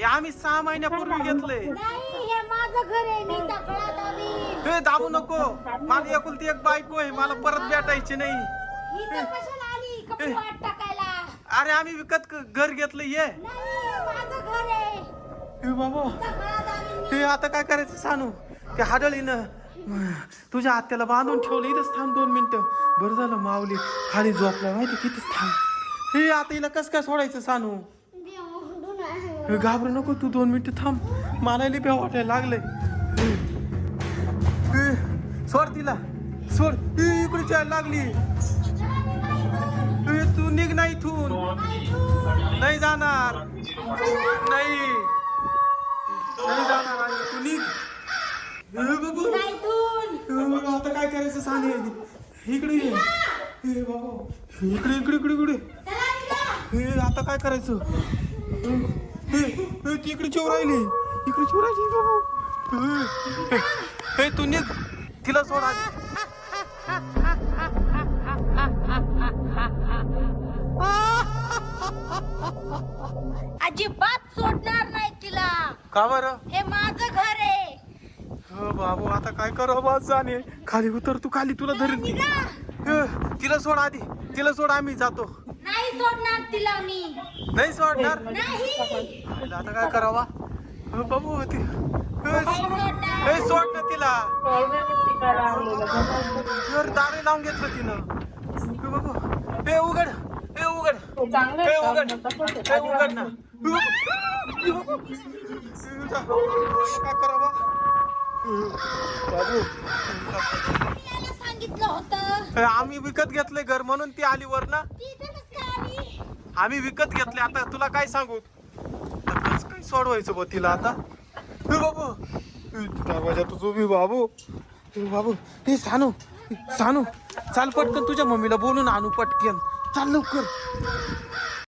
हे आम्ही 6 महिन्यापूर्वी घेतलंय. नाही हे माझं घर आहे, मी तक्रार दाबी. हे दाबू नको, माझी एकुलती एक बायको आहे, मला परत भेटायची नाही. ही तर कशाला आली कपडे वाट टाकायला? अरे आम्ही विकत घर घेतलं ये. नाही हे माझं घर आहे. हे बाबा तक्रार दाबी. हे आता काय करायचं सांगू. त्या हाडळीनं तुझ्या आत्याला बांधून ठेवलं. इथंच थांब 2 मिनिटं. बरं झालं माऊली खाली झोपला माहिती कितीच थांब. हे आता हिला कसं काय सोडायचं सांगू. हे घाबरू नको तू 2 मिनिटं थांब. मला लई भ्या वाटायला लागलंय. सोड तिला सोड. इकडे जायला लागली. तू निघ ना इथून. नाही जाणार. नाही जाणार. तू निघ. बाबू आता काय करायचं सांग. इकडे ये. हे बाबा इकडे इकडे इकडे इकडे. हे आता काय करायचं. ती इकडे चोर राहिली. इकडे चोर राहिली बाबू. हे तू निघ. तिला सोड आधी. अजिबात सोडणार नाही तिला. का बरं. हे माझं घर आहे. हो बाबू आता काय करावं. बस जाणे खाली उतर तू. खाली तुला धरीन ती. तिला सोड आधी. तिला सोड आम्ही जातो. नाही सोडणार तिला मी. नाही सोडणार. नाही आता काय करावा. बाबू ती सोडणार. सोड ना तिला. दारे लावून घेतलं तिनं. बाबू हे उघड. हे उघड. हे उघड. हे उघड ना. काय करावा. बाबू याला सांगितलं होतं. आम्ही विकत घेतले घर म्हणून ती आली वर ना. ती इथे कसं काय आली? आम्ही विकत घेतले. आता तुला काय सांगू. कसं काय सोडवायचं बघ तिला आता. बाबू दरवाजातच उभी बाबू. बाबू हे सानू चाल पटकन तुझ्या मम्मीला बोलून आणू पटकन. चाल लवकर.